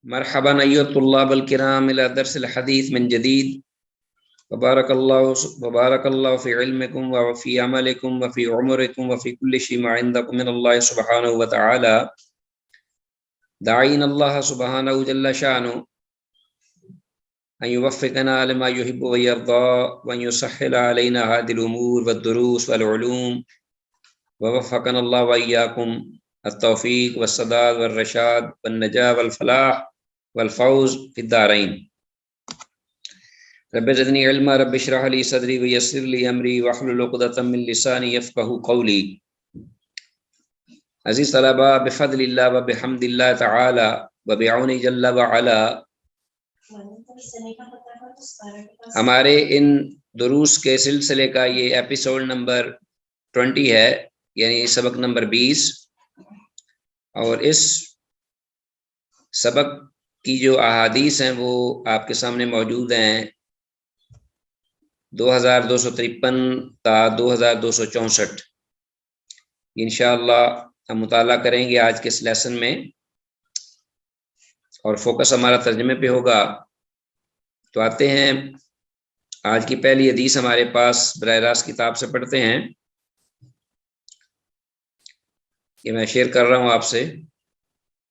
مرحبا أيها الطلاب الكرام إلى درس الحديث من جديد. وبارك الله في علمكم وفي عملكم وفي عمركم وفي كل شيء ما عندكم من الله سبحانه وتعالى. داعين الله سبحانه جل شأنه أن يوفقنا لما يحب ويرضى وأن يسهل علينا هذه الأمور والدروس والعلوم، ووفقنا الله وإياكم التوفيق والسداد والرشاد والنجاة والفلاح والفوز في الدارين. رب زدني علما رب اشرح لي صدري ويسر لي امری واحلل عقدة من لسانی یفقهوا قولی. عزیز طلبہ، بفضل اللہ و بحمد اللہ تعالی و بعون جل وعلا ہمارے ان دروس کے سلسلے کا یہ ایپیسوڈ نمبر 20 ہے، یعنی سبق نمبر 20، اور اس سبق کی جو احادیث ہیں وہ آپ کے سامنے موجود ہیں 2253 تا 2264۔ انشاءاللہ ہم مطالعہ کریں گے آج کے اس لیسن میں، اور فوکس ہمارا ترجمے پہ ہوگا۔ تو آتے ہیں آج کی پہلی حدیث ہمارے پاس، براہ راست کتاب سے پڑھتے ہیں۔ یہ میں شیئر کر رہا ہوں آپ سے۔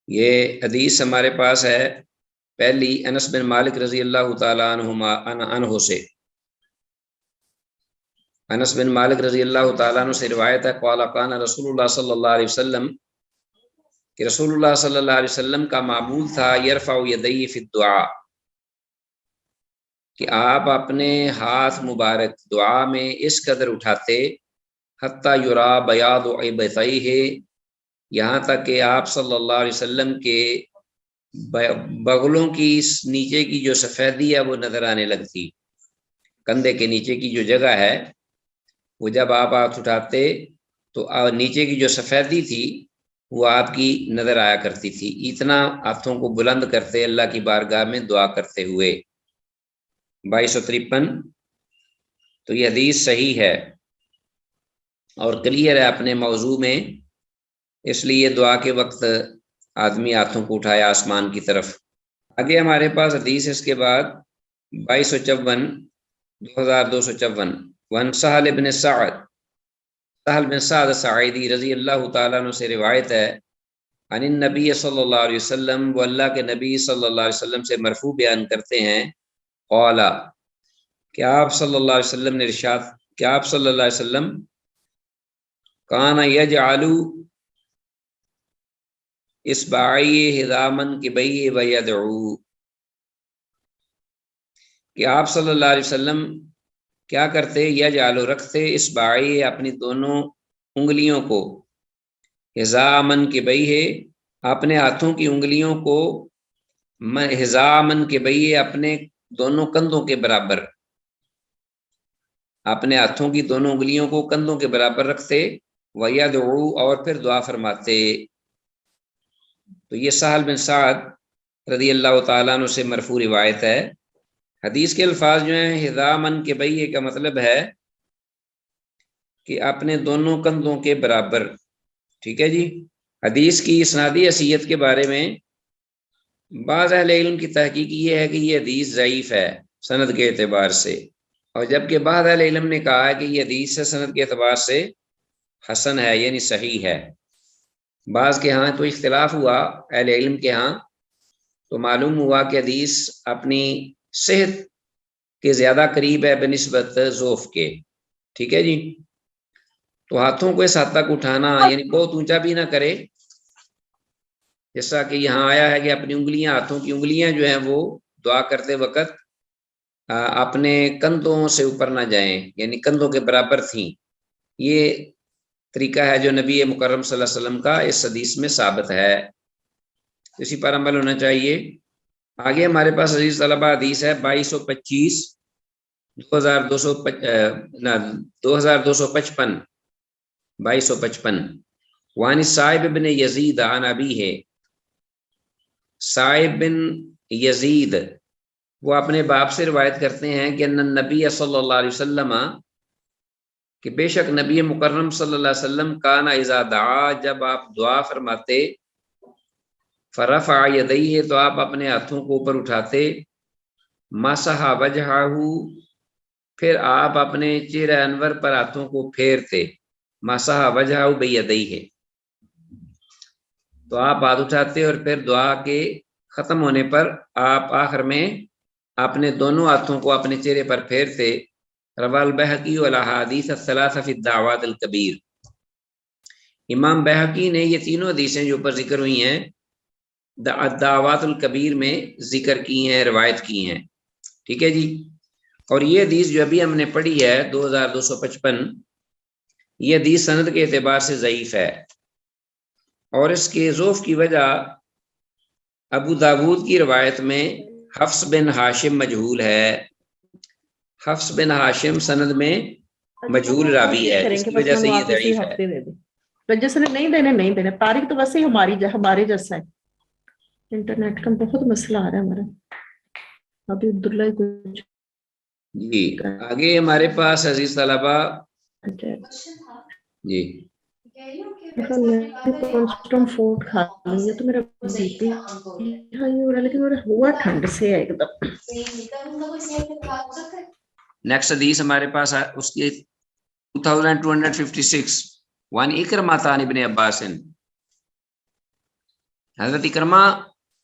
یہ حدیث ہمارے پاس ہے پہلی انس بن مالک رضی اللہ تعالیٰ عنہ سے۔ انس بن مالک رضی اللہ تعالیٰ عنہ سے روایت ہے، قال کان رسول اللہ صلی اللہ علیہ وسلم، کہ رسول اللہ صلی اللہ علیہ وسلم کا معمول تھا یرفع یدیہ فی الدعاء، کہ آپ اپنے ہاتھ مبارک دعا میں اس قدر اٹھاتے حتی یرا بیاض ابطیہ، یہاں تک کہ آپ صلی اللہ علیہ وسلم کے بغلوں کی نیچے کی جو سفیدی ہے وہ نظر آنے لگتی۔ کندھے کے نیچے کی جو جگہ ہے وہ جب آپ ہاتھ اٹھاتے تو نیچے کی جو سفیدی تھی وہ آپ کی نظر آیا کرتی تھی، اتنا ہاتھوں کو بلند کرتے اللہ کی بارگاہ میں دعا کرتے ہوئے۔ 2253۔ تو یہ حدیث صحیح ہے اور کلیئر ہے اپنے موضوع میں، اس لیے دعا کے وقت آدمی ہاتھوں کو اٹھائے آسمان کی طرف۔ آگے ہمارے پاس حدیث اس کے بعد 2254 وان سہل بن سعد، سہل بن سعد ساعدی رضی اللہ تعالیٰ عنہ سے روایت ہے، عن النبی صلی اللہ علیہ وسلم، وہ اللہ کے نبی صلی اللہ علیہ وسلم سے مرفوع بیان کرتے ہیں، قال، کہ آپ صلی اللہ علیہ وسلم نے ارشاد، کہ آپ صلی اللہ علیہ وسلم کان یجعل اصبعیہ حذامن کبیہ ویدعو، کہ آپ صلی اللہ علیہ وسلم کیا کرتے، یجعل رکھتے اصبعیہ اپنی دونوں انگلیوں کو، حذامن کبیہ اپنے ہاتھوں کی انگلیوں کو، حذامن کبیہ اپنے دونوں کندھوں کے برابر، اپنے ہاتھوں کی دونوں انگلیوں کو کندھوں کے برابر رکھتے، ویدعو اور پھر دعا فرماتے۔ تو یہ سہل بن سعد رضی اللہ تعالیٰ عنہ سے مرفوع روایت ہے۔ حدیث کے الفاظ جو ہیں حذامن کبیہ کا مطلب ہے کہ اپنے دونوں کندھوں کے برابر، ٹھیک ہے جی۔ حدیث کی اسنادی حیثیت کے بارے میں بعض اہل علم کی تحقیق یہ ہے کہ یہ حدیث ضعیف ہے سند کے اعتبار سے، اور جبکہ بعض اہل علم نے کہا ہے کہ یہ حدیث سے سند کے اعتبار سے حسن ہے، یعنی صحیح ہے۔ بعض کے ہاں تو اختلاف ہوا، اہل علم کے ہاں تو معلوم ہوا کہ حدیث اپنی صحت کے زیادہ قریب ہے بنسبت ضعف کے، ٹھیک ہے جی۔ تو ہاتھوں کو اس حد تک اٹھانا، یعنی بہت اونچا بھی نہ کرے، جیسا کہ یہاں آیا ہے کہ اپنی انگلیاں، ہاتھوں کی انگلیاں جو ہیں وہ دعا کرتے وقت اپنے کندھوں سے اوپر نہ جائیں، یعنی کندھوں کے برابر تھیں۔ یہ طریقہ ہے جو نبی مکرم صلی اللہ علیہ وسلم کا اس حدیث میں ثابت ہے، اسی پر عمل ہونا چاہیے۔ آگے ہمارے پاس عزیز طلبہ حدیث ہے 2225 2255 وعن صائب بن یزید عن ابیہ، صائب بن یزید وہ اپنے باپ سے روایت کرتے ہیں کہ ان النبی صلی اللہ علیہ وسلم، کہ بے شک نبی مکرم صلی اللہ علیہ وسلم کانا اذا دعا، جب آپ دعا فرماتے، فرفع یدیہ تو آپ اپنے ہاتھوں کو اوپر اٹھاتے، مسح وجہہ پھر آپ اپنے چہرہ انور پر ہاتھوں کو پھیرتے، مسح وجہہ بیدیہ تو آپ ہاتھ اٹھاتے اور پھر دعا کے ختم ہونے پر آپ آخر میں اپنے دونوں ہاتھوں کو اپنے چہرے پر پھیرتے۔ رواه البیہقی والاحادیث الثلاثہ فی الدعوات الکبیر، امام بیہقی نے یہ تینوں حدیثیں جو اوپر ذکر ہوئی ہیں الدعوات الکبیر میں ذکر کی ہیں، روایت کی ہیں، ٹھیک ہے جی۔ اور یہ حدیث جو ابھی ہم نے پڑھی ہے 2255، یہ حدیث سند کے اعتبار سے ضعیف ہے، اور اس کے ضعف کی وجہ ابو داود کی روایت میں حفص بن ہاشم مجہول ہے، حفص بن ہاشم سند میں مجہول راوی ہے، اس کی وجہ سے یہ ضعیف ہے۔ جس نے نہیں دینے تاریخ تو ویسے ہی ہمارے جیسا ہے، انٹرنیٹ کا بہت مسئلہ آ رہا ہے ہمارا ابھی عبداللہ کچھ جی آگے ہمارے پاس عزیز طلبہ جی فوڈ کھا لیں گے تو میرا بی پی ہائی ہو رہا ہے، لیکن میرا ہوا ٹھنڈ سے ہے ایک دم۔ نیکسٹ حدیث ہمارے پاس اس کی 2256 وان اکرمہ عن ابن عباس، حضرت اکرمہ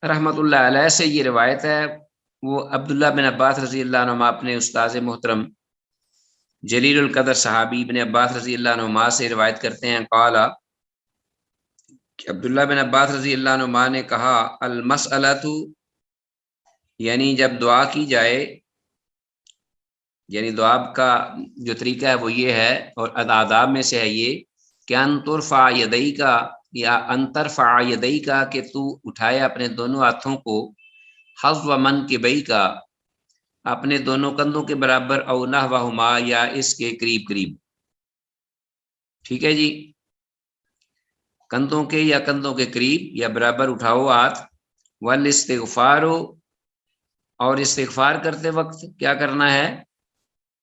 رحمۃ اللہ علیہ سے یہ روایت ہے، وہ عبداللہ بن عباس رضی اللہ عنہما اپنے استاذ محترم جلیل القدر صحابی ابن عباس رضی اللہ عنہما سے روایت کرتے ہیں، قال کہ عبداللہ بن عباس رضی اللہ عنہما نے کہا، المسألۃ یعنی جب دعا کی جائے، یعنی دعا کا جو طریقہ ہے وہ یہ ہے، اور آداب میں سے ہے یہ کہ ان ترفع یدئی کا یا ان ترفع یدئی کا کہ تو اٹھائے اپنے دونوں ہاتھوں کو، حظو من کے بئی کا اپنے دونوں کندھوں کے برابر، او نحوہما یا اس کے قریب قریب، ٹھیک ہے جی، کندھوں کے یا کندھوں کے قریب یا برابر اٹھاؤ ہاتھ، والاستغفار اور استغفار کرتے وقت کیا کرنا ہے،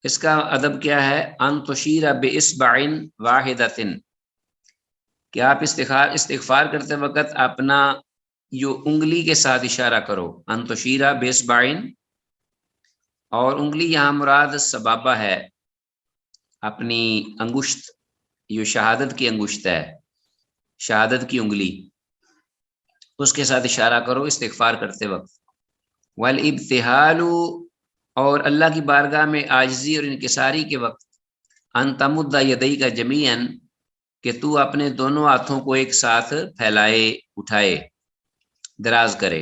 اس کا ادب کیا ہے، ان تشیر باصبع واحدۃ کہ آپ استغفار کرتے وقت اپنا جو انگلی کے ساتھ اشارہ کرو، ان تشیر باصبع، اور انگلی یہاں مراد سبابہ ہے، اپنی انگشت جو شہادت کی انگشت ہے، شہادت کی انگلی، اس کے ساتھ اشارہ کرو استغفار کرتے وقت، والابتہال اور اللہ کی بارگاہ میں عاجزی اور انکساری کے وقت، ان تمد یدئی کا جمیعاً کہ تو اپنے دونوں ہاتھوں کو ایک ساتھ پھیلائے، اٹھائے، دراز کرے،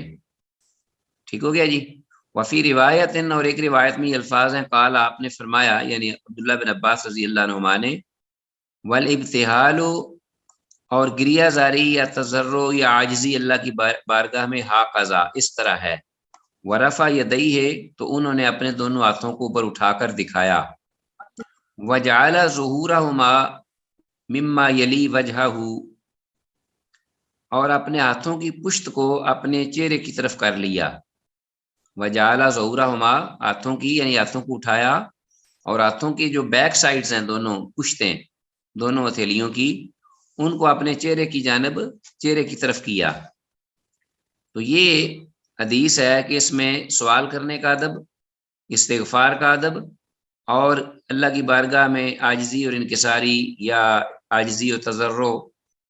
ٹھیک ہو گیا جی۔ وفی روایت، اور ایک روایت میں یہ الفاظ ہیں، قال آپ نے فرمایا، یعنی عبداللہ بن عباس رضی اللہ عنہما نے، والابتہال اور گریہ زاری یا تضرع یا عاجزی اللہ کی بارگاہ میں ہاکذا اس طرح ہے، ورفع یدیہ تو انہوں نے اپنے دونوں ہاتھوں کو اوپر اٹھا کر دکھایا، وجعل ظہورہما مما یلی وجہہ اور اپنے ہاتھوں کی پشت کو اپنے چہرے کی طرف کر لیا، وجعل ظہورہما ہاتھوں کی یعنی ہاتھوں کو اٹھایا، اور ہاتھوں کی جو بیک سائڈز ہیں دونوں پشتیں دونوں ہتھیلیوں کی، ان کو اپنے چہرے کی جانب چہرے کی طرف کیا۔ تو یہ حدیث ہے کہ اس میں سوال کرنے کا ادب، استغفار کا ادب، اور اللہ کی بارگاہ میں عاجزی اور انکساری یا عاجزی و تضرع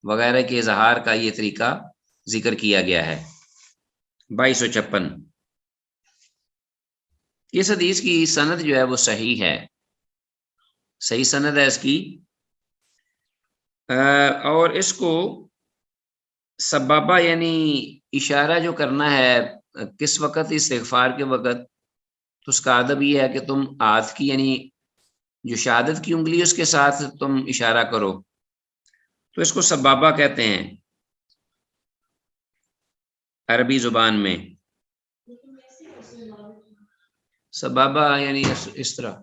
وغیرہ کے اظہار کا یہ طریقہ ذکر کیا گیا ہے۔ 2256 اس حدیث کی سند جو ہے وہ صحیح ہے، صحیح سند ہے اس کی، اور اس کو سبابہ یعنی اشارہ جو کرنا ہے کس وقت، استغفار کے وقت، تو اس کا ادب یہ ہے کہ تم ہاتھ کی یعنی جو شہادت کی انگلی اس کے ساتھ تم اشارہ کرو، تو اس کو سبابہ کہتے ہیں عربی زبان میں، سبابہ یعنی اس طرح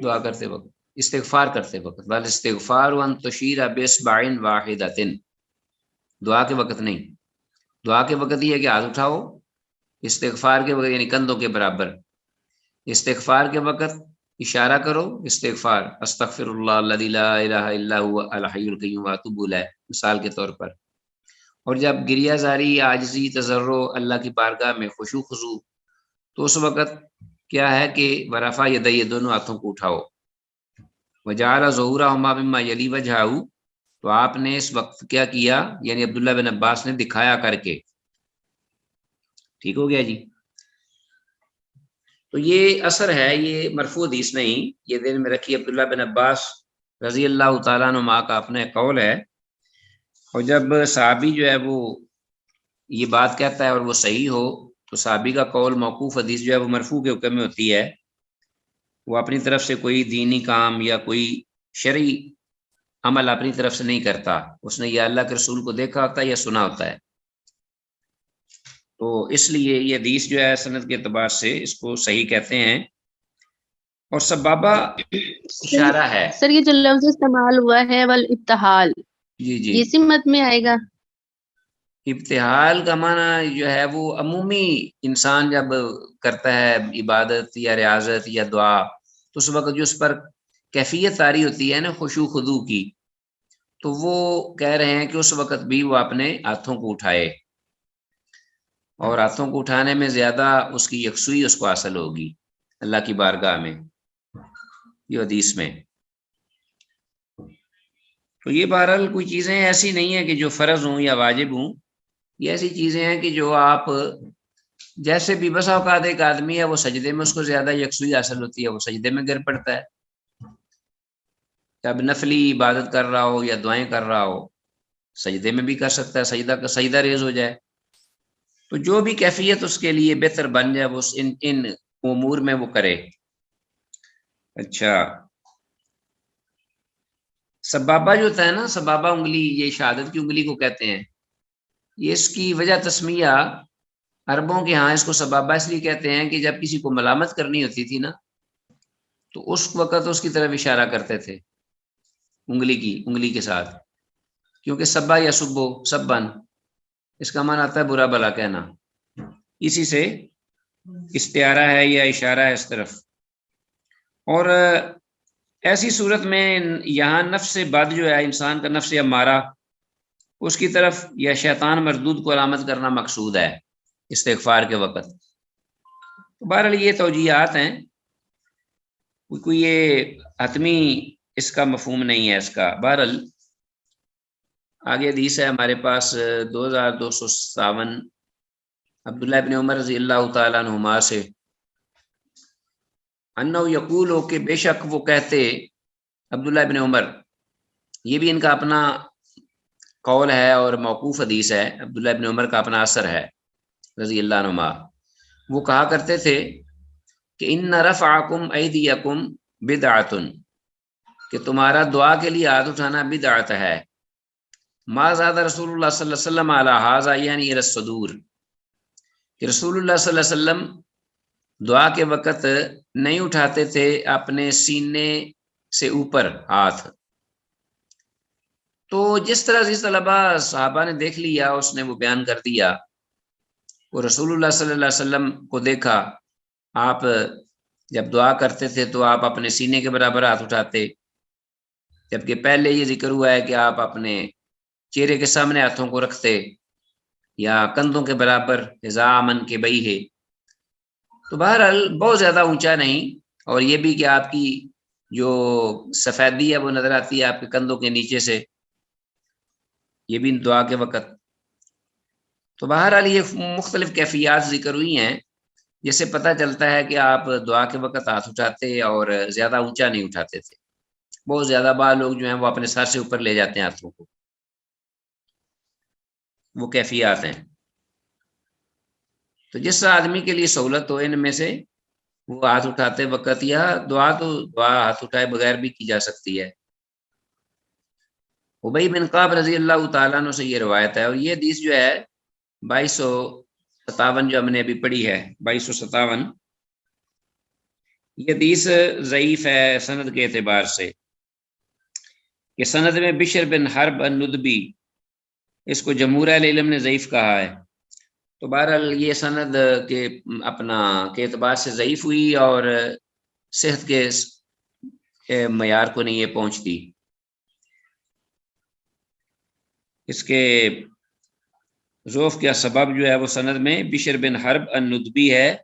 دعا کرتے وقت، استغفار کرتے وقت، والاستغفار ان تشیر باصبع واحدۃ، دعا کے وقت نہیں، دعا کے وقت یہ ہے کہ ہاتھ اٹھاؤ، استغفار کے وقت یعنی کندھوں کے برابر، استغفار کے وقت اشارہ کرو، استغفار استغفر اللہ الذی لا الہ الا هو الحی القیوم واتوب الیہ مثال کے طور پر، اور جب گریہ زاری عاجزی تضرع اللہ کی بارگاہ میں خشوع خضوع، تو اس وقت کیا ہے کہ ورفع یدی، دونوں ہاتھوں کو اٹھاؤ، وجعل ظہورہما مما یلی وجہہ، تو آپ نے اس وقت کیا کیا، یعنی عبداللہ بن عباس نے دکھایا کر کے. ٹھیک ہو گیا جی. تو یہ اثر ہے، یہ مرفوع حدیث نہیں، یہ دل میں رکھی. عبداللہ بن عباس رضی اللہ تعالیٰ عنہ کا اپنا قول ہے، اور جب صحابی جو ہے وہ یہ بات کہتا ہے اور وہ صحیح ہو، تو صحابی کا قول موقوف حدیث جو ہے وہ مرفوع کے حکم میں ہوتی ہے. وہ اپنی طرف سے کوئی دینی کام یا کوئی شرعی عمل اپنی طرف سے نہیں کرتا، اس نے یا اللہ کے رسول کو دیکھا ہوتا ہے یا سنا ہوتا ہے. تو اس لیے یہ حدیث جو ہے سند کے اعتبار سے اس کو صحیح کہتے ہیں. اور سبابہ اشارہ ہے. سر یہ جو لفظ استعمال ہوا ہے والابتحال، جی جی، یہ سمت میں آئے گا؟ ابتحال کا معنی جو ہے وہ عمومی انسان جب کرتا ہے عبادت یا ریاضت یا دعا، تو اس وقت جو اس پر کیفیت طاری ہوتی ہے نا خشوع خضوع کی، تو وہ کہہ رہے ہیں کہ اس وقت بھی وہ اپنے ہاتھوں کو اٹھائے، اور ہاتھوں کو اٹھانے میں زیادہ اس کی یکسوئی اس کو حاصل ہوگی اللہ کی بارگاہ میں، یہ حدیث میں. تو یہ بہرحال کوئی چیزیں ایسی نہیں ہیں کہ جو فرض ہوں یا واجب ہوں، یہ ایسی چیزیں ہیں کہ جو آپ جیسے بھی، بسا اوقات ایک آدمی ہے وہ سجدے میں اس کو زیادہ یکسوئی حاصل ہوتی ہے، وہ سجدے میں گر پڑتا ہے. جب نفلی عبادت کر رہا ہو یا دعائیں کر رہا ہو، سجدے میں بھی کر سکتا ہے، سجدہ ریز ہو جائے. تو جو بھی کیفیت اس کے لیے بہتر بن جائے وہ ان امور میں وہ کرے. اچھا، سبابہ جو ہوتا ہے نا، سبابہ انگلی، یہ شہادت کی انگلی کو کہتے ہیں. یہ اس کی وجہ تسمیہ عربوں کے ہاں اس کو سبابہ اس لیے کہتے ہیں کہ جب کسی کو ملامت کرنی ہوتی تھی نا، تو اس وقت اس کی طرف اشارہ کرتے تھے انگلی کے ساتھ، کیونکہ سبا یا سبو سبن اس کا معنی آتا ہے برا بلا کہنا، اسی سے استعارہ ہے یا اشارہ ہے اس طرف. اور ایسی صورت میں یہاں نفس بد جو ہے انسان کا نفس امارہ، اس کی طرف یا شیطان مردود کو علامت کرنا مقصود ہے استغفار کے وقت. بہرحال یہ توجیہات ہیں، کوئی یہ حتمی اس کا مفہوم نہیں ہے اس کا. بہرحال آگے حدیث ہے ہمارے پاس 2257 عبداللہ ابن عمر رضی اللہ تعالیٰ عنہما سے، انہو یقول ہو کہ بے شک وہ کہتے، عبداللہ ابن عمر، یہ بھی ان کا اپنا قول ہے اور موقوف حدیث ہے، عبداللہ ابن عمر کا اپنا اثر ہے رضی اللہ عنہما. وہ کہا کرتے تھے کہ ان رفعکم ایدیکم بدعۃ، کہ تمہارا دعا کے لیے ہاتھ اٹھانا بدعت ہے. ما زاد رسول اللہ صلی اللہ علیہ وسلم علی ھذا یعنی الی الصدور، کہ رسول اللہ صلی اللہ علیہ وسلم دعا کے وقت نہیں اٹھاتے تھے اپنے سینے سے اوپر ہاتھ. تو جس طرح عزیز طلبہ صحابہ نے دیکھ لیا، اس نے وہ بیان کر دیا. وہ رسول اللہ صلی اللہ علیہ وسلم کو دیکھا، آپ جب دعا کرتے تھے تو آپ اپنے سینے کے برابر ہاتھ اٹھاتے، جبکہ پہلے یہ ذکر ہوا ہے کہ آپ اپنے چہرے کے سامنے ہاتھوں کو رکھتے یا کندھوں کے برابر اذا من کے بئی ہے. تو بہرحال بہت زیادہ اونچا نہیں، اور یہ بھی کہ آپ کی جو سفیدی ہے وہ نظر آتی ہے آپ کے کندھوں کے نیچے سے، یہ بھی دعا کے وقت. تو بہرحال یہ مختلف کیفیات ذکر ہوئی ہیں، جس سے پتہ چلتا ہے کہ آپ دعا کے وقت ہاتھ اٹھاتے اور زیادہ اونچا نہیں اٹھاتے تھے. بہت زیادہ بعض لوگ جو ہیں وہ اپنے سر سے اوپر لے جاتے ہیں ہاتھوں کو، وہ کیفیات ہیں. تو جس آدمی کے لیے سہولت ہو ان میں سے وہ ہاتھ اٹھاتے وقت، یا دعا ہاتھ اٹھائے بغیر بھی کی جا سکتی ہے. ابی بن کعب رضی اللہ تعالیٰ عنہ سے یہ روایت ہے، اور یہ حدیث جو ہے 2257 جو ہم نے ابھی پڑھی ہے 2257، یہ حدیث ضعیف ہے سند کے اعتبار سے، کہ سند میں بشر بن حرب الندبی، اس کو جمہور اہل علم نے ضعیف کہا ہے. تو بہرحال یہ سند کے اعتبار سے ضعیف ہوئی اور صحت کے معیار کو نہیں یہ پہنچتی. اس کے ضعف کا سبب جو ہے وہ سند میں بشر بن حرب الندبی ہے،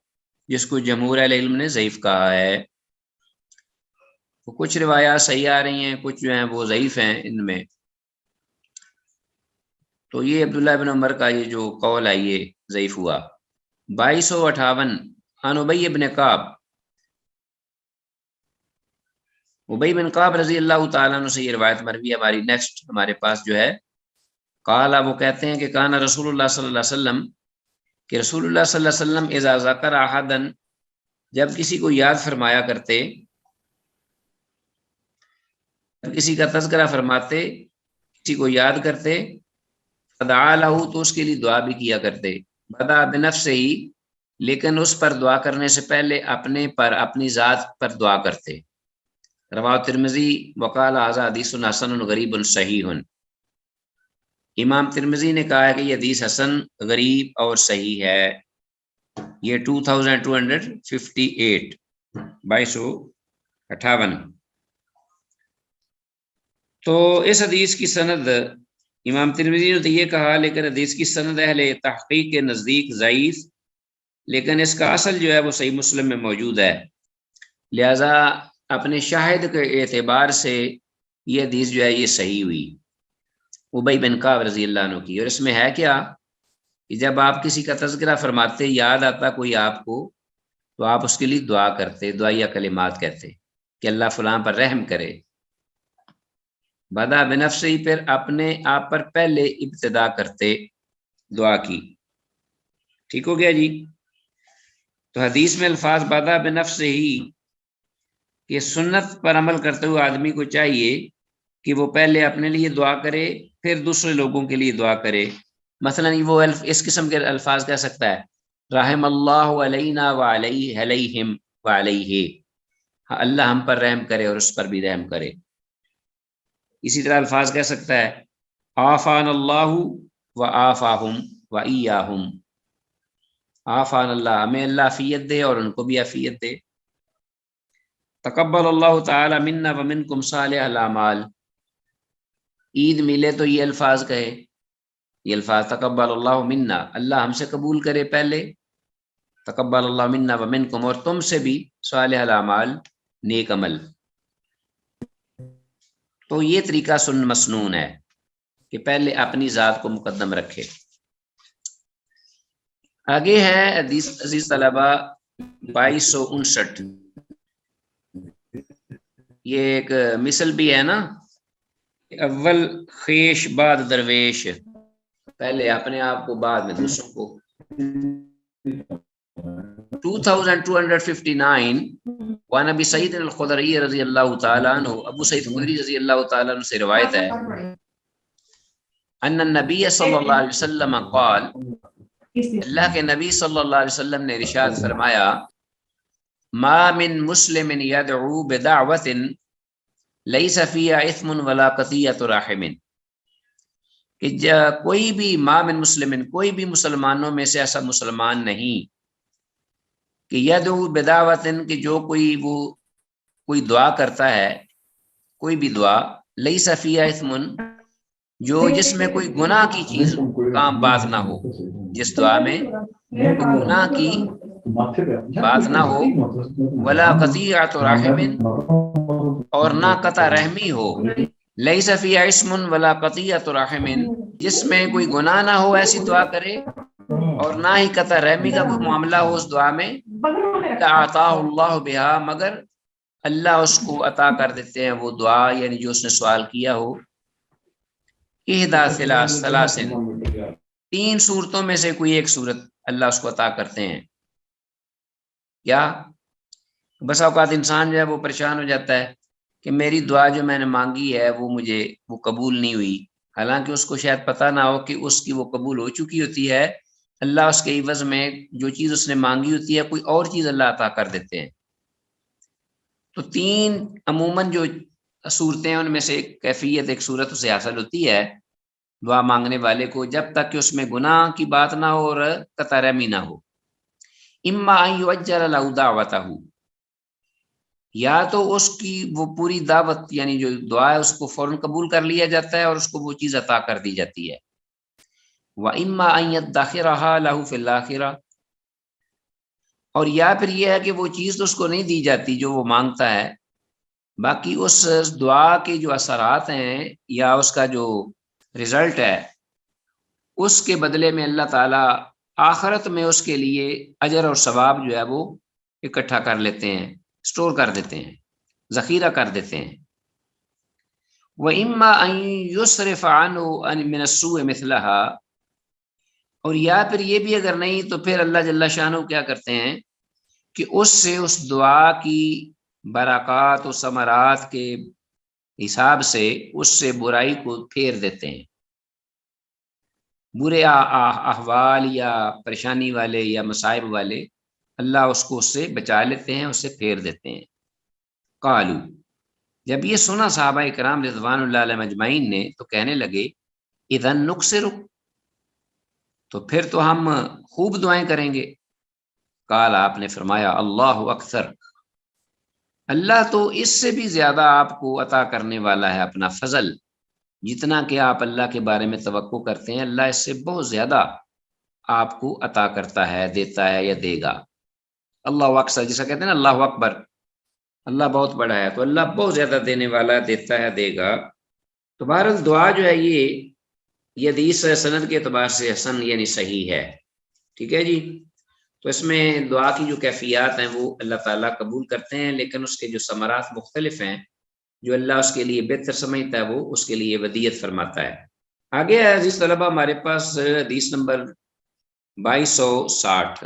جس کو جمہور اہل علم نے ضعیف کہا ہے۔ تو کچھ روایات صحیح آ رہی ہیں، کچھ جو ہیں وہ ضعیف ہیں ان میں۔ تو یہ عبداللہ بن عمر کا یہ جو قول ہے یہ ضعیف ہوا۔ 2258 عن ابی بن کعب، ابی بن کعب رضی اللہ تعالیٰ عنہ سے یہ روایت مروی ہے ہماری نیکسٹ ہمارے پاس جو ہے۔ قال، وہ کہتے ہیں کہ کان رسول اللہ صلی اللہ علیہ وسلم، کہ رسول اللہ صلی اللہ علیہ وسلم اذا ذکر احدا، جب کسی کو یاد فرمایا کرتے، جب کسی کا تذکرہ فرماتے، کسی کو یاد کرتے، فدعا لہ، تو اس کے لیے دعا بھی کیا کرتے، بدا بنفسہ ہی، لیکن اس پر دعا کرنے سے پہلے اپنے پر، اپنی ذات پر دعا کرتے۔ رواه ترمذی وقال ھذا حدیث حسن غریب صحیح۔ امام ترمذی نے کہا ہے کہ یہ حدیث حسن، غریب اور صحیح ہے۔ یہ 2258 2258۔ تو اس حدیث کی سند امام ترمذی نے تو یہ کہا، لیکن حدیث کی سند اہل تحقیق کے نزدیک ضعیف، لیکن اس کا اصل جو ہے وہ صحیح مسلم میں موجود ہے، لہذا اپنے شاہد کے اعتبار سے یہ حدیث جو ہے یہ صحیح ہوئی ابی بن کعب رضی اللہ عنہ کی۔ اور اس میں ہے کیا کہ جب آپ کسی کا تذکرہ فرماتے، یاد آتا کوئی آپ کو، تو آپ اس کے لیے دعا کرتے، دعائیہ کلمات کہتے کہ اللہ فلاں پر رحم کرے۔ بدا بنفس ہی، پھر اپنے آپ پر پہلے ابتدا کرتے دعا کی۔ ٹھیک ہو گیا جی۔ تو حدیث میں الفاظ بدا بنفس ہی کہ سنت پر عمل کرتے ہوئے آدمی کو چاہیے کہ وہ پہلے اپنے لیے دعا کرے، پھر دوسرے لوگوں کے لیے دعا کرے۔ مثلا وہ اس قسم کے الفاظ کہہ سکتا ہے، رحم اللہ علینا وعلیہ علیہم وعلیہ، اللہ ہم پر رحم کرے اور اس پر بھی رحم کرے۔ اسی طرح الفاظ کہہ سکتا ہے، عافان اللہ وعافاہم وایاہم، عافان اللہ، ہمیں اللہ عافیت دے اور ان کو بھی عافیت دے۔ تقبل اللہ تعالی منا ومنکم صالح الاعمال، عید ملے تو یہ الفاظ کہے، یہ الفاظ تقبل اللہ منا، اللہ ہم سے قبول کرے پہلے، تقبل اللہ منا ومنکم، اور تم سے بھی صالح الاعمال، نیک عمل۔ تو یہ طریقہ سن مسنون ہے کہ پہلے اپنی ذات کو مقدم رکھے۔ آگے ہے حدیث عزیز طلبہ 2259، یہ ایک مثل بھی ہے نا، اول خیش بعد درویش، پہلے اپنے آپ کو بعد میں دوسروں کو۔ 2259 وعن ابی سعید الخدری رضی اللہ تعالیٰ عنہ، ابو سعید خدری رضی اللہ تعالیٰ عنہ سے روایت ہے، ان النبی صلی اللہ علیہ وسلم قال، اللہ کے نبی صلی اللہ علیہ وسلم نے ارشاد فرمایا، ما من مسلم یدعو بدعوت لیس فیہا اثم ولا قطیعۃ رحم، کہ کوئی بھی ما من مسلم، کوئی بھی مسلمانوں میں سے ایسا مسلمان نہیں کہ یدعو بدعوت، کہ جو کوئی دعا کرتا ہے، کوئی بھی دعا، لیس فیہا اثم، جو جس میں کوئی گناہ کی چیز کام بات نہ ہو، جس دعا میں گناہ کی بات نہ ہو، ولا قطیعۃ رحم، اور نہ قطع رحمی ہو، لیس فیہا اسم ولا قطیعۃ رحم، جس میں کوئی گناہ نہ ہو ایسی دعا کرے، اور نہ ہی قطع رحمی کا کوئی معاملہ ہو اس دعا میں، اعطاہ اللہ بہا، مگر اللہ اس کو عطا کر دیتے ہیں وہ دعا، یعنی جو اس نے سوال کیا ہو، احدی ثلاث، تین صورتوں میں سے کوئی ایک صورت اللہ اس کو عطا کرتے ہیں۔ کیا؟ بس اوقات انسان جو ہے وہ پریشان ہو جاتا ہے کہ میری دعا جو میں نے مانگی ہے وہ قبول نہیں ہوئی، حالانکہ اس کو شاید پتہ نہ ہو کہ اس کی وہ قبول ہو چکی ہوتی ہے، اللہ اس کے عوض میں جو چیز اس نے مانگی ہوتی ہے کوئی اور چیز اللہ عطا کر دیتے ہیں۔ تو تین عموماً جو صورتیں ان میں سے ایک کیفیت، ایک صورت اسے حاصل ہوتی ہے دعا مانگنے والے کو، جب تک کہ اس میں گناہ کی بات نہ ہو اور قطع رحمی نہ ہو۔ اما ان یؤجل له دعوتہ، یا تو اس کی وہ پوری دعوت یعنی جو دعا ہے اس کو فوراً قبول کر لیا جاتا ہے اور اس کو وہ چیز عطا کر دی جاتی ہے، وَإِمَّا أَن يَدَّخِرَهَا لَهُ فِي الْآخِرَةِ، اور یا پھر یہ ہے کہ وہ چیز تو اس کو نہیں دی جاتی جو وہ مانگتا ہے، باقی اس دعا کے جو اثرات ہیں یا اس کا جو رزلٹ ہے اس کے بدلے میں اللہ تعالیٰ آخرت میں اس کے لیے اجر اور ثواب جو ہے وہ اکٹھا کر لیتے ہیں، سٹور کر دیتے ہیں، ذخیرہ کر دیتے ہیں۔ وَإِمَّا أَن يُصْرِفَ عَنْهُ مِنَ السُّوءِ مِثْلَهَا، اور یا پھر یہ بھی اگر نہیں تو پھر اللہ جل شانہ کیا کرتے ہیں کہ اس سے اس دعا کی برکات و ثمرات کے حساب سے اس سے برائی کو پھیر دیتے ہیں، برے احوال یا پریشانی والے یا مصائب والے اللہ اس کو اس سے بچا لیتے ہیں، اس سے پھیر دیتے ہیں۔ قالو، جب یہ سنا صحابہ کرام رضوان اللہ علیہم اجمعین نے تو کہنے لگے اذن نکسر، تو پھر تو ہم خوب دعائیں کریں گے۔ قال، آپ نے فرمایا اللہ اکثر، اللہ تو اس سے بھی زیادہ آپ کو عطا کرنے والا ہے اپنا فضل، جتنا کہ آپ اللہ کے بارے میں توقع کرتے ہیں اللہ اس سے بہت زیادہ آپ کو عطا کرتا ہے، دیتا ہے یا دے گا۔ اللہ اکثر جیسا کہتے ہیں نا اللہ اکبر، اللہ بہت بڑا ہے تو اللہ بہت زیادہ دینے والا ہے، دیتا ہے، دے گا۔ تو بہرحال دعا جو ہے یہ حدیث سند کے اعتبار سے حسن یعنی صحیح ہے، ٹھیک ہے جی۔ تو اس میں دعا کی جو کیفیات ہیں وہ اللہ تعالیٰ قبول کرتے ہیں، لیکن اس کے جو ثمرات مختلف ہیں، جو اللہ اس کے لیے بہتر سمجھتا ہے وہ اس کے لیے ودیت فرماتا ہے۔ آگے ہے عزیز طلبہ ہمارے پاس حدیث نمبر 2260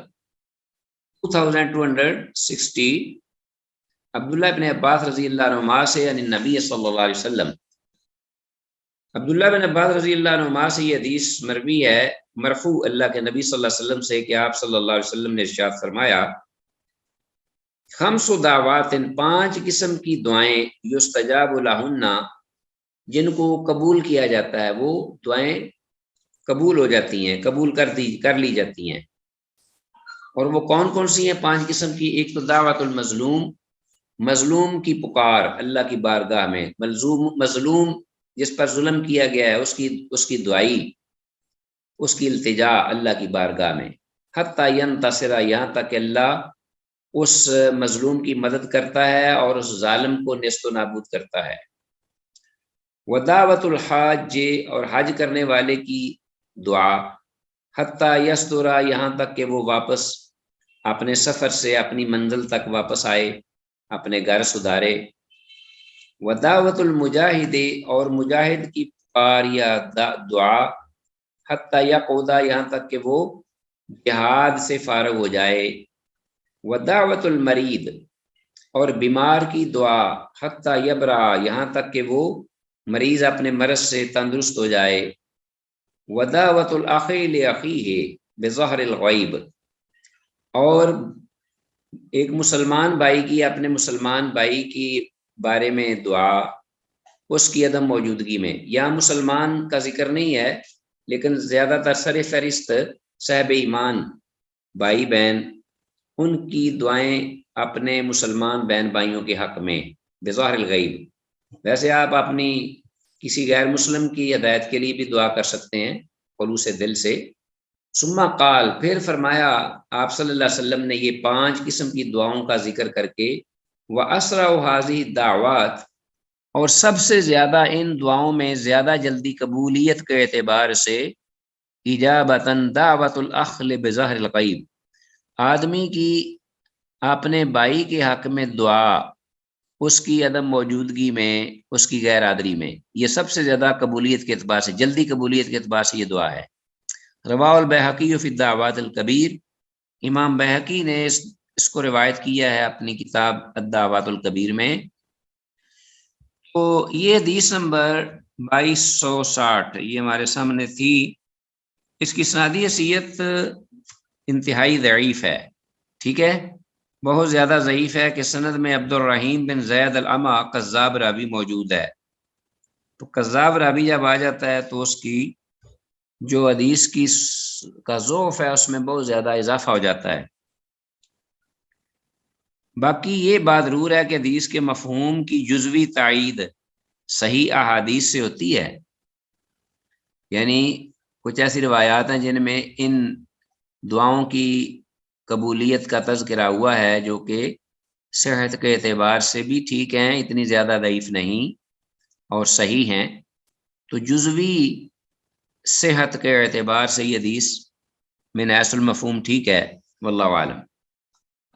عبداللہ ابن عباس رضی اللہ عنہما سے یعنی نبی صلی اللہ علیہ وسلم، عبداللہ بن عباس رضی اللہ عنہما سے یہ حدیث مروی ہے مرفوع اللہ کے نبی صلی اللہ علیہ وسلم سے کہ آپ صلی اللہ علیہ وسلم نے ارشاد فرمایا خمس دعوات، 5 قسم کی دعائیں یستجاب لہن، جن کو قبول کیا جاتا ہے، وہ دعائیں قبول ہو جاتی ہیں، قبول کر لی جاتی ہیں۔ اور وہ کون کون سی ہیں 5 قسم کی؟ ایک تو دعوت المظلوم، مظلوم کی پکار اللہ کی بارگاہ میں، مظلوم جس پر ظلم کیا گیا ہے اس کی دعائی، اس کی التجا اللہ کی بارگاہ میں، حتی ینتصر، یہاں تک کہ اللہ اس مظلوم کی مدد کرتا ہے اور اس ظالم کو نیست و نابود کرتا ہے۔ ودعوت الحاج، اور حج کرنے والے کی دعا، حتی یستر، یہاں تک کہ وہ واپس اپنے سفر سے اپنی منزل تک واپس آئے، اپنے گھر سدھارے۔ ودعوت المجاہد، اور مجاہد کی پکار یا دعا، حتی یقعد، یہاں تک کہ وہ جہاد سے فارغ ہو جائے۔ ودعوت المرید، اور بیمار کی دعا، حتی یبرا، یہاں تک کہ وہ مریض اپنے مرض سے تندرست ہو جائے۔ ودعوت الاخی لاخیہ بظہر الغیب، اور ایک مسلمان بھائی کی اپنے مسلمان بھائی کی بارے میں دعا اس کی عدم موجودگی میں، یا مسلمان کا ذکر نہیں ہے لیکن زیادہ تر سر فہرست صاحب ایمان بھائی بہن، ان کی دعائیں اپنے مسلمان بہن بھائیوں کے حق میں بظاہر الغیب۔ ویسے آپ اپنی کسی غیر مسلم کی ہدایت کے لیے بھی دعا کر سکتے ہیں خلوص دل سے۔ ثم قال، پھر فرمایا آپ صلی اللہ علیہ وسلم نے یہ 5 قسم کی دعاؤں کا ذکر کر کے وَأَسْرَعُ هَذِهِ الدَّعْوَاتِ، اور سب سے زیادہ ان دعاؤں میں زیادہ جلدی قبولیت کے اعتبار سے اجابتاً دعوت الاخ بظہر الغیب، آدمی کی اپنے بھائی کے حق میں دعا اس کی عدم موجودگی میں، اس کی غیر حاضری میں، یہ سب سے زیادہ قبولیت کے اعتبار سے، جلدی قبولیت کے اعتبار سے یہ دعا ہے۔ رواہ البیہقی فی الدعوات الکبیر، امام بیہقی نے اس کو روایت کیا ہے اپنی کتاب الدعوات الکبیر میں۔ تو یہ حدیث نمبر 2260 یہ ہمارے سامنے تھی، اس کی سندی حیثیت انتہائی ضعیف ہے، ٹھیک ہے، بہت زیادہ ضعیف ہے کہ سند میں عبد الرحیم بن زید العما کذاب راوی موجود ہے۔ تو کذاب راوی جب آ جاتا ہے تو اس کی جو حدیث کا ضعف ہے اس میں بہت زیادہ اضافہ ہو جاتا ہے۔ باقی یہ بات ضرور ہے کہ حدیث کے مفہوم کی جزوی تائید صحیح احادیث سے ہوتی ہے، یعنی کچھ ایسی روایات ہیں جن میں ان دعاؤں کی قبولیت کا تذکرہ ہوا ہے جو کہ صحت کے اعتبار سے بھی ٹھیک ہیں، اتنی زیادہ ضعیف نہیں اور صحیح ہیں۔ تو جزوی صحت کے اعتبار سے یہ حدیث من حیث المفہوم ٹھیک ہے، واللہ عالم۔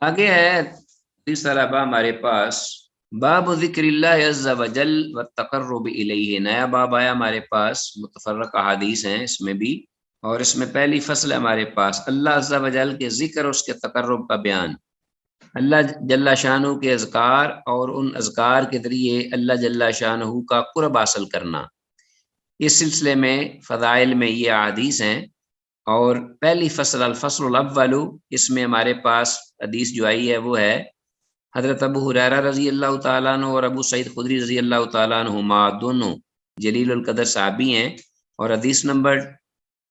آگے ہے حدیث طلبہ ہمارے پاس باب ذکر اللہ عز وجل والتقرب الیہ، نیا باب آیا ہمارے پاس، متفرق احادیث ہیں اس میں بھی، اور اس میں پہلی فصل ہے ہمارے پاس اللہ عز وجل کے ذکر اور اس کے تقرب کا بیان، اللہ جل شانہ کے اذکار اور ان اذکار کے ذریعے اللہ جل شانہ کا قرب حاصل کرنا۔ اس سلسلے میں فضائل میں یہ احادیث ہیں، اور پہلی فصل الفصل الاول، اس میں ہمارے پاس حدیث جو آئی ہے وہ ہے حضرت ابو ہریرہ رضی اللہ تعالیٰ عنہ اور ابو سعید خدری رضی اللہ تعالیٰ عنہما، دونوں جلیل القدر صحابی ہیں، اور حدیث نمبر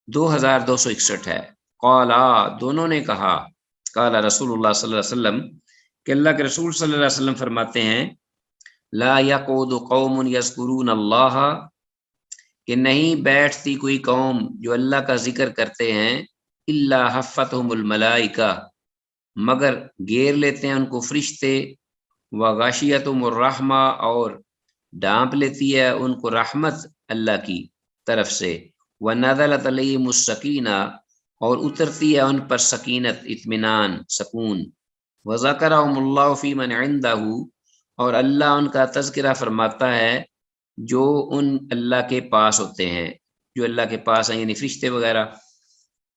2261 ہے۔ قالا، دونوں نے کہا، قال رسول اللہ صلی اللہ علیہ وسلم، کہ اللہ کے رسول صلی اللہ علیہ وسلم فرماتے ہیں، لا یقعد قوم یذکرون اللہ، کہ نہیں بیٹھتی کوئی قوم جو اللہ کا ذکر کرتے ہیں، الا حفتہم الملائکہ، مگر گھیر لیتے ہیں ان کو فرشتے، وغاشیتہم الرحمہ، اور ڈانپ لیتی ہے ان کو رحمت اللہ کی طرف سے، ونزلت علیہم السکینہ، اور اترتی ہے ان پر سکینت، اطمینان، سکون، وذکرہم اللہ فی من عندہ، اور اللہ ان کا تذکرہ فرماتا ہے جو ان اللہ کے پاس ہوتے ہیں، جو اللہ کے پاس ہیں، یعنی فرشتے وغیرہ،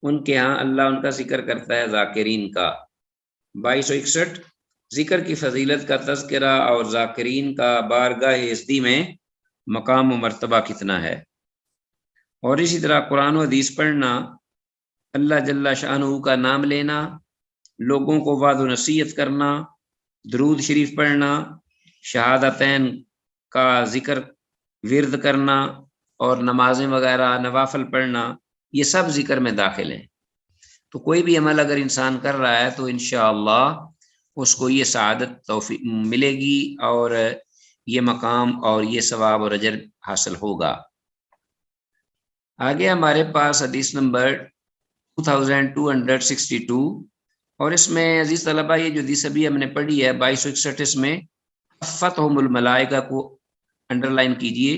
ان کے ہاں اللہ ان کا ذکر کرتا ہے، ذاکرین کا۔ 2261 ذکر کی فضیلت کا تذکرہ اور ذاکرین کا بارگاہ ہستی میں مقام و مرتبہ کتنا ہے، اور اسی طرح قرآن و حدیث پڑھنا، اللہ جل شانہ کا نام لینا، لوگوں کو وعظ و نصیحت کرنا، درود شریف پڑھنا، شہادتین کا ذکر ورد کرنا، اور نمازیں وغیرہ نوافل پڑھنا، یہ سب ذکر میں داخل ہیں۔ تو کوئی بھی عمل اگر انسان کر رہا ہے تو انشاءاللہ اس کو یہ سعادت توفیق ملے گی، اور یہ مقام اور یہ ثواب اور اجر حاصل ہوگا۔ آگے ہمارے پاس حدیث نمبر 2262، اور اس میں عزیز طلبہ یہ جو حدیث ابھی ہم نے پڑھی ہے 2261، اس میں فتحم الملائکہ کو انڈر لائن کیجئے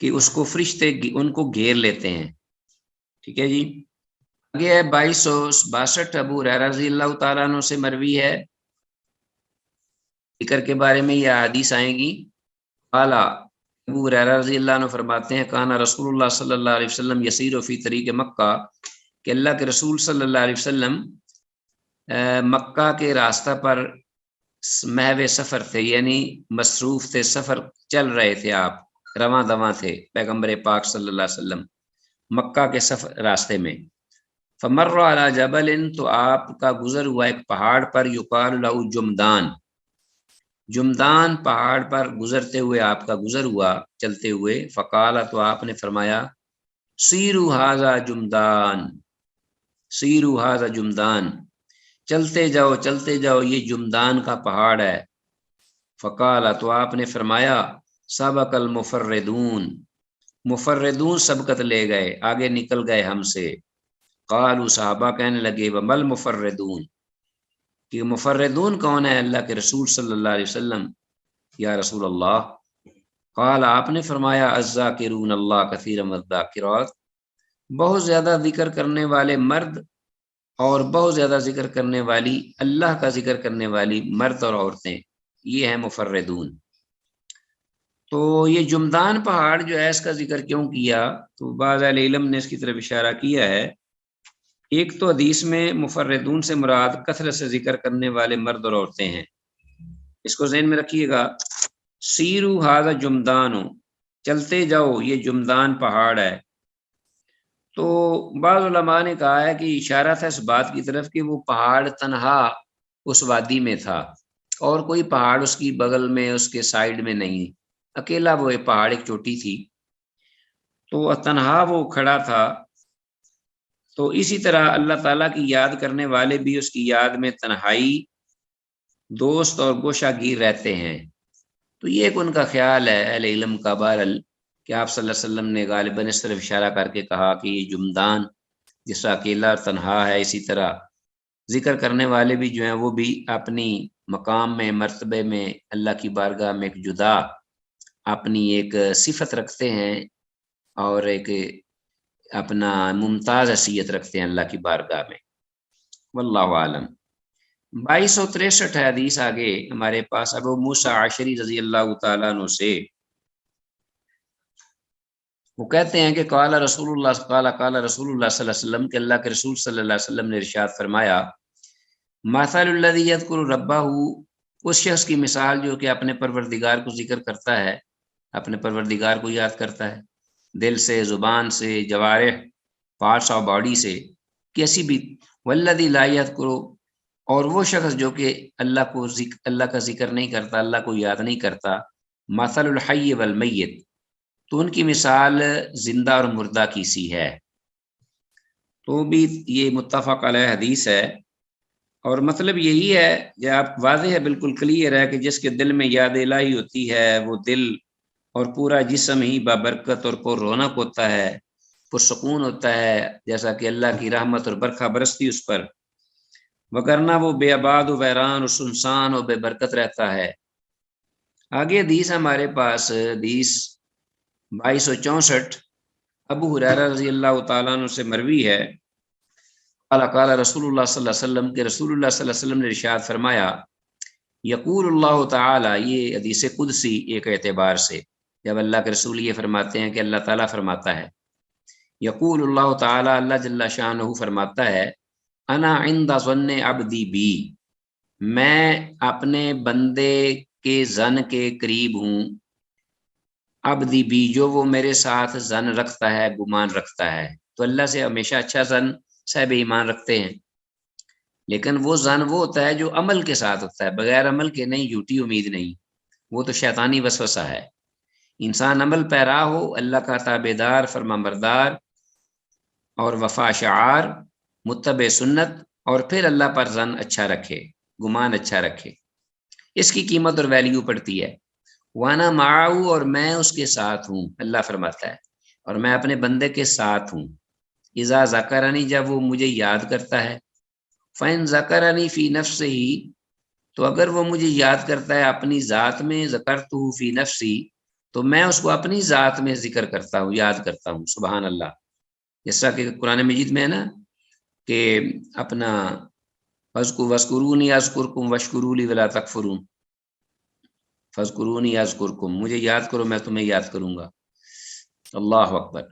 کہ اس کو فرشتے ان کو گھیر لیتے ہیں، ٹھیک ہے جی۔ آگے ہے 2262، ابو ہریرہ رضی اللہ تعالیٰ عنہ سے مروی ہے، ذکر کے بارے میں یہ حدیث آئیں گی۔ قال، ابو ہریرہ رضی اللہ عنہ فرماتے ہیں، کان رسول اللہ صلی اللہ علیہ وسلم یسیر فی طریق مکہ، کہ اللہ کے رسول صلی اللہ علیہ وسلم مکہ کے راستہ پر محو سفر تھے، یعنی مصروف تھے، سفر چل رہے تھے، آپ رواں دواں تھے، پیغمبر پاک صلی اللہ علیہ وسلم مکہ کے سفر راستے میں۔ فمر علی جبل، تو آپ کا گزر ہوا ایک پہاڑ پر، یقال لہ جمدان، جمدان پہاڑ پر گزرتے ہوئے آپ کا گزر ہوا چلتے ہوئے، فقال، تو آپ نے فرمایا، سیرو ھذا جمدان، سیرو ھذا جمدان، چلتے جاؤ یہ جمدان کا پہاڑ ہے۔ فقال، تو آپ نے فرمایا، سبق المفردون، مفردون سبقت لے گئے، آگے نکل گئے ہم سے۔ قالوا، صحابہ کہنے لگے، ومل مفردون، کہ مفردون کون ہے؟ اللہ کے رسول صلی اللہ علیہ وسلم، یا رسول اللہ۔ قال، آپ نے فرمایا، الذاکرون اللہ کثیرا والذاکرات، بہت زیادہ ذکر کرنے والے مرد اور بہت زیادہ ذکر کرنے والی، اللہ کا ذکر کرنے والی مرد اور عورتیں، یہ ہیں مفردون۔ تو یہ جمدان پہاڑ جو ہے اس کا ذکر کیوں کیا؟ تو بعض اہل علم نے اس کی طرف اشارہ کیا ہے۔ ایک تو حدیث میں مفردون سے مراد کثرت سے ذکر کرنے والے مرد اور عورتیں ہیں، اس کو ذہن میں رکھیے گا۔ سیرو ھذا جمدان، چلتے جاؤ یہ جمدان پہاڑ ہے۔ تو بعض علماء نے کہا ہے کہ اشارہ تھا اس بات کی طرف کہ وہ پہاڑ تنہا اس وادی میں تھا، اور کوئی پہاڑ اس کی بغل میں، اس کے سائیڈ میں نہیں، اکیلا وہ پہاڑ ایک چوٹی تھی، تو تنہا وہ کھڑا تھا۔ تو اسی طرح اللہ تعالیٰ کی یاد کرنے والے بھی اس کی یاد میں تنہائی، دوست اور گوشہ گیر رہتے ہیں۔ تو یہ ایک ان کا خیال ہے اہل علم کا۔ بہرحال کہ آپ صلی اللہ علیہ وسلم نے غالباً اس طرف اشارہ کر کے کہا کہ یہ جمدان جس طرح اکیلا اور تنہا ہے، اسی طرح ذکر کرنے والے بھی جو ہیں وہ بھی اپنی مقام میں، مرتبے میں اللہ کی بارگاہ میں ایک جدا اپنی ایک صفت رکھتے ہیں اور ایک اپنا ممتاز حیثیت رکھتے ہیں اللہ کی بارگاہ میں۔ واللہ عالم۔ 2263 حدیث آگے ہمارے پاس ابو موسیٰ عشری رضی اللہ تعالیٰ عنہ سے، وہ کہتے ہیں کہ قال رسول اللہ صلی اللہ علیہ وسلم کہ اللہ کے رسول صلی اللہ علیہ وسلم نے ارشاد فرمایا، مثل الذی یذکر ربہ، اس شخص کی مثال جو کہ اپنے پروردگار کو ذکر کرتا ہے، اپنے پروردگار کو یاد کرتا ہے دل سے، زبان سے، جوارح، پارٹس آف باڈی سے، کیسی بھی، والذی لا یذکر، اور وہ شخص جو کہ اللہ کا ذکر نہیں کرتا، اللہ کو یاد نہیں کرتا، مثل الحی والمیت، تو ان کی مثال زندہ اور مردہ کی سی ہے۔ تو بھی یہ متفق علیہ حدیث ہے، اور مطلب یہی ہے کہ آپ واضح ہے، بالکل کلیئر ہے کہ جس کے دل میں یاد الہی ہوتی ہے وہ دل اور پورا جسم ہی بابرکت اور پر رونق ہوتا ہے، پرسکون ہوتا ہے، جیسا کہ اللہ کی رحمت اور برکھا برستی اس پر، وگرنہ وہ بے آباد و ویران اور سنسان اور بے برکت رہتا ہے۔ آگے حدیث ہمارے پاس حدیث 2264 ابو ہریرہ رضی اللہ تعالیٰ عنہ سے مروی ہے، قال رسول اللہ صلی اللہ علیہ وسلم کہ رسول اللہ صلی اللہ علیہ وسلم نے ارشاد فرمایا، یقول اللہ تعالیٰ، یہ حدیث قدسی ایک اعتبار سے، جب اللہ کے رسول یہ فرماتے ہیں کہ اللہ تعالیٰ فرماتا ہے، یقول اللہ تعالیٰ، اللہ جل شانہ فرماتا ہے، انا عند ظن عبدی بی، میں اپنے بندے کے ظن کے قریب ہوں، عبدی بی، جو وہ میرے ساتھ ظن رکھتا ہے، گمان رکھتا ہے۔ تو اللہ سے ہمیشہ اچھا ظن صاحب ایمان رکھتے ہیں، لیکن وہ ظن وہ ہوتا ہے جو عمل کے ساتھ ہوتا ہے، بغیر عمل کے نہیں، جھوٹی امید نہیں، وہ تو شیطانی وسوسہ ہے۔ انسان عمل پیرا ہو، اللہ کا تابع دار، فرما بردار اور وفا شعار، متبع سنت، اور پھر اللہ پر ظن اچھا رکھے، گمان اچھا رکھے، اس کی قیمت اور ویلیو پڑتی ہے۔ وانا معاہو، اور میں اس کے ساتھ ہوں، اللہ فرماتا ہے، اور میں اپنے بندے کے ساتھ ہوں، اذا ذکرنی، جب وہ مجھے یاد کرتا ہے، فَإِن ذکرنی فی نفسہ، تو اگر وہ مجھے یاد کرتا ہے اپنی ذات میں، ذکرتہ فی نفسی، تو میں اس کو اپنی ذات میں ذکر کرتا ہوں، یاد کرتا ہوں۔ سبحان اللہ، جیسا کہ قرآن مجید میں ہے نا کہ اپنا وَاذْكُرُونِی اذْکُرکم واشکروا لی ولا تکفرون، فَاذْكُرُونِی اذْکُرکم، مجھے یاد کرو میں تمہیں یاد کروں گا۔ اللہ اکبر۔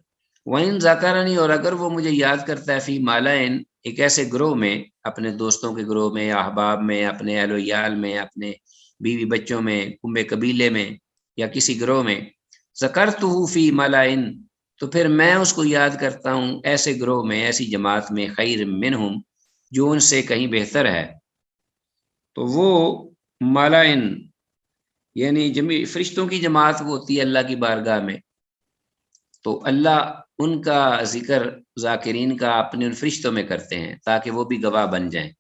وَإِن ذَكَرَنِی، اور اگر وہ مجھے یاد کرتا ہے فی مالئن، ایک ایسے گروہ میں، اپنے دوستوں کے گروہ میں، احباب میں، اپنے اہل و عیال میں، اپنے بیوی بچوں میں، کنبے قبیلے میں، یا کسی گروہ میں، ذکرتہ فی مالئن، تو پھر میں اس کو یاد کرتا ہوں ایسے گروہ میں، ایسی جماعت میں، خیر منہم، جو ان سے کہیں بہتر ہے۔ تو وہ مالئن یعنی فرشتوں کی جماعت وہ ہوتی ہے اللہ کی بارگاہ میں، تو اللہ ان کا ذکر ذاکرین کا اپنے ان فرشتوں میں کرتے ہیں تاکہ وہ بھی گواہ بن جائیں۔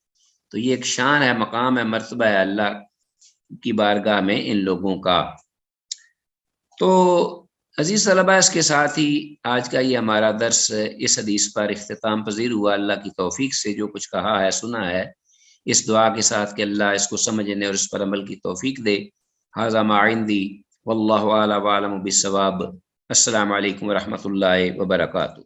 تو یہ ایک شان ہے، مقام ہے، مرتبہ ہے اللہ کی بارگاہ میں ان لوگوں کا۔ تو عزیز طلبہ، اس کے ساتھ ہی آج کا یہ ہمارا درس اس حدیث پر اختتام پذیر ہوا۔ اللہ کی توفیق سے جو کچھ کہا ہے، سنا ہے، اس دعا کے ساتھ کہ اللہ اس کو سمجھنے اور اس پر عمل کی توفیق دے۔ ھذا ما عندی واللہ اعلی وعلم بالصواب۔ السلام علیکم ورحمۃ اللہ وبرکاتہ۔